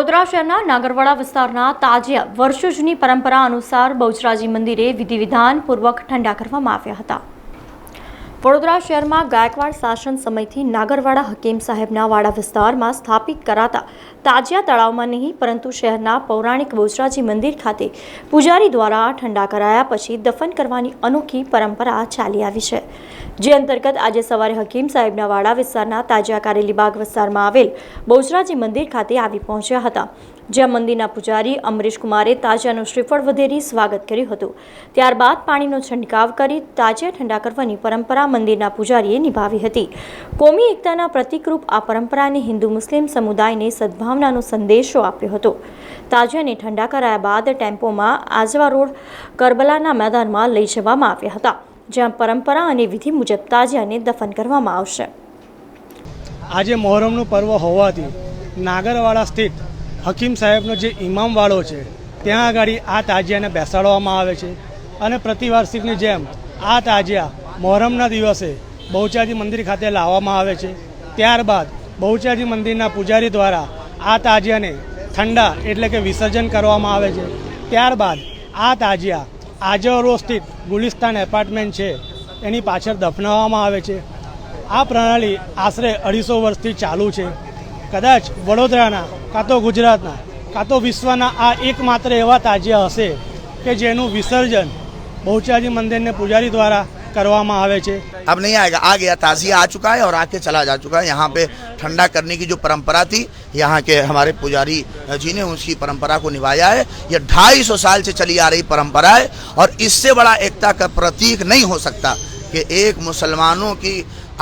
વડોદરા શહેરના નાગરવાડા વિસ્તારના તાજિયા વર્ષો જૂની પરંપરા અનુસાર બહુચરાજી મંદિરે વિધિવિધાનપૂર્વક ઠંડા કરવામાં આવ્યા હતા। વડોદરા શહેરમાં ગાયકવાડ શાસન સમયથી નાગરવાડા હકીમ સાહેબના વાડા વિસ્તારમાં સ્થાપિત કરાતા તાજિયા તળાવમાં નહીં પરંતુ શહેરના પૌરાણિક બહુચરાજી મંદિર ખાતે પૂજારી દ્વારા ઠંડા કરાયા પછી દફન કરવાની અનોખી પરંપરા ચાલી આવી છે, જે અંતર્ગત આજે સવારે હકીમ સાહેબના વાડા વિસ્તારના તાજિયા કારેલીબાગ વિસ્તારમાં આવેલ બહુચરાજી મંદિર ખાતે આવી પહોંચ્યા હતા, જ્યાં મંદિરના પૂજારી અમરીશ કુમારે તાજિયાનું શ્રીફળ વધેરી સ્વાગત કર્યું હતું। ત્યારબાદ પાણીનો છંટકાવ કરી તાજિયા ઠંડા કરવાની પરંપરા મંદિરના પૂજારીએ નિભાવી હતી। કોમી એકતાના પ્રતિકરૂપ આ પરંપરાને હિન્દુ મુસ્લિમ સમુદાયને સદભાવનાનો સંદેશો આપ્યો હતો। તાજિયાને ઠંડા કરાયા બાદ ટેમ્પોમાં આજવા રોડ કરબલાના મેદાનમાં લઈ જવામાં આવ્યા હતા, જ્યાં પરંપરા અને વિધિ મુજબ તાજિયાને દફન કરવામાં આવશે। આજે મોહરમનું પર્વ હોવાથી નાગરવાડા સ્થિત હકીમ સાહેબનો જે ઇમામવાળો છે ત્યાં આગળ આ તાજિયાને બેસાડવામાં આવે છે અને પ્રતિવાર્ષિકની જેમ આ તાજિયા મોહરમના દિવસે બહુચરાજી મંદિર ખાતે લાવવામાં આવે છે। ત્યારબાદ બહુચરાજી મંદિરના પૂજારી દ્વારા આ તાજિયાને ઠંડા એટલે કે વિસર્જન કરવામાં આવે છે। ત્યારબાદ આ તાજિયા આજવા રોડ સ્થિત ગુલિસ્તાન એપાર્ટમેન્ટ છે એની પાછળ દફનાવવામાં આવે છે। આ પ્રણાલી આશરે 250 વર્ષથી ચાલુ છે। કદાચ વડોદરાના કાં તો ગુજરાતના કાં તો વિશ્વના આ એકમાત્ર એવા તાજિયા હશે કે જેનું વિસર્જન બહુચરાજી મંદિરને પૂજારી દ્વારા करवामा आवे छे। अब नहीं आएगा, आ गया, ताज़िया आ चुका है और आके चला जा चुका है। यहाँ पे ठंडा करने की जो परंपरा थी यहाँ के हमारे पुजारी जी ने उसकी परंपरा को निभाया है। ये 250 साल से चली आ रही परंपरा है और इससे बड़ा एकता का प्रतीक नहीं हो सकता कि एक मुसलमानों की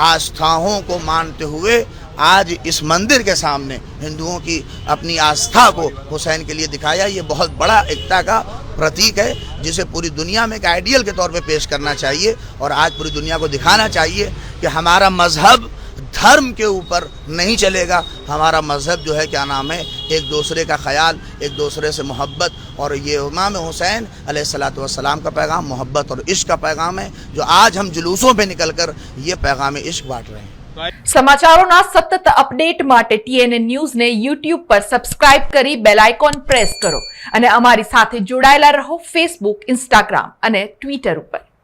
आस्थाओं को मानते हुए आज इस मंदिर के सामने हिंदुओं की अपनी आस्था को हुसैन के लिए दिखाया। ये बहुत बड़ा एकता का प्रतीक है जिसे पूरी दुनिया में एक आइडियल के तौर पे पेश करना चाहिए और आज पूरी दुनिया को दिखाना चाहिए कि हमारा मजहब धर्म के ऊपर नहीं चलेगा। हमारा मजहब जो है क्या नाम है, एक दूसरे का ख्याल, एक दूसरे से मोहब्बत, और ये इमाम हुसैन अलैहिस्सलातु वस्सलाम का पैगाम मोहब्बत और इश्क का पैगाम है जो आज हम जुलूसों पे निकलकर ये पैगाम इश्क बांट रहे हैं। समाचारों सतत अपडेट माटे TNN न्यूज़ ने YouTube पर सब्सक्राइब करी बेल आइकॉन प्रेस करो अने अमारी साथे जोड़ायेला रहो Facebook, Instagram अने Twitter पर।